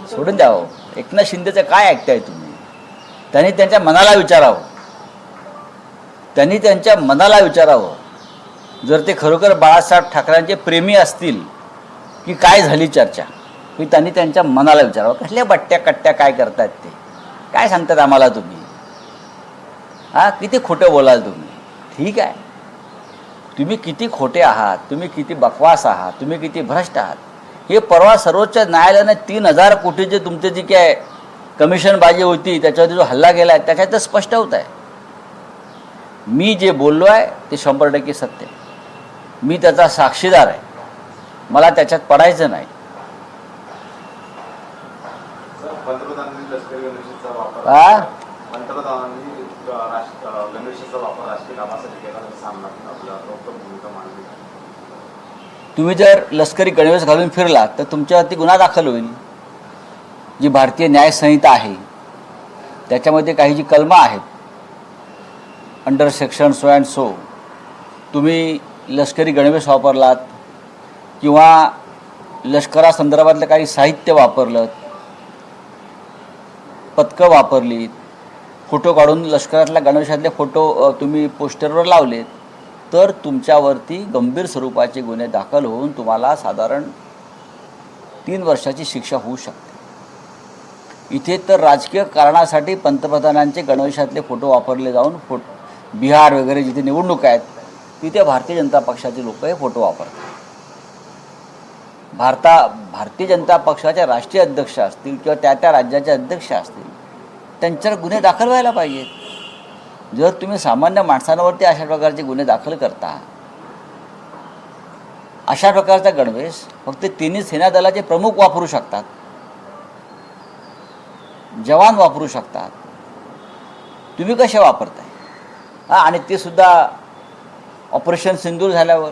सोडून द्यावं. एकनाथ शिंदेचं काय ऐकताय तुम्ही? त्यांनी त्यांच्या मनाला विचारावं. त्यांनी त्यांच्या मनाला विचारावं. जर ते खरोखर बाळासाहेब ठाकरेंचे प्रेमी असतील की काय झाली चर्चा, की त्यांनी त्यांच्या मनाला विचारावं. कसल्या बट्ट्या कट्ट्या काय करतात ते, काय सांगतात आम्हाला तुम्ही? किती खोटं बोलाल तुम्ही. ठीक आहे, तुम्ही किती खोटे आहात, तुम्ही किती बकवास आहात, तुम्ही किती भ्रष्ट आहात, हे परवा सर्वोच्च न्यायालयाने 3000 कोटीचे तुमचे जी काय कमिशनबाजी होती त्याच्यावरती जो हल्ला केला आहे त्याच्यात स्पष्ट होत आहे. मी जे बोललो आहे ते 100% सत्य. मी त्याचा साक्षीदार आहे. मला त्याच्यात पडायचं नाही. तुम्ही जर लष्करी गणवेश घालून फिरलात तर तुमच्यावरती गुन्हा दाखल होईल. जी भारतीय न्याय संहिता आहे त्याच्यामध्ये काही जी कलमं आहेत, under section so and so, तुम्ही लष्करी गणवेश वापरलात किंवा लष्करासंदर्भातलं काही साहित्य वापरलं, पथकं वापरलीत, फोटो काढून लष्करातल्या गणवेशातले फोटो तुम्ही पोस्टरवर लावलेत, तर तुमच्यावरती गंभीर स्वरूपाचे गुन्हे दाखल होऊन तुम्हाला साधारण 3 वर्षाची शिक्षा होऊ शकते. इथे तर राजकीय कारणासाठी पंतप्रधानांचे गणवेशातले फोटो वापरले जाऊन बिहार वगैरे जिथे निवडणूक आहेत तिथे भारतीय जनता पक्षाचे लोक हे फोटो वापरतात. भारतीय जनता पक्षाचे राष्ट्रीय अध्यक्ष असतील किंवा त्या राज्याचे अध्यक्ष असतील त्यांच्यावर गुन्हे दाखल व्हायला पाहिजेत. जर तुम्ही सामान्य माणसांवरती अशा प्रकारचे गुन्हे दाखल करता, अशा प्रकारचा गणवेश फक्त तिन्ही सेना दलाचे प्रमुख वापरू शकतात, जवान वापरू शकतात, तुम्ही कसे वापरताय? आणि ते सुद्धा ऑपरेशन सिंदूर झाल्यावर,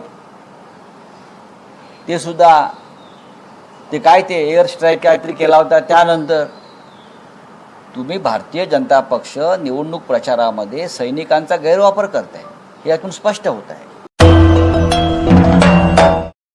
ते सुद्धा ते एअर स्ट्राईक काहीतरी केला होता त्यानंतर. तुम्ही भारतीय जनता पक्ष निवडणूक प्रचारामध्ये सैनिकांचा गैरवापर करताय, हे यातून स्पष्ट होत आहे.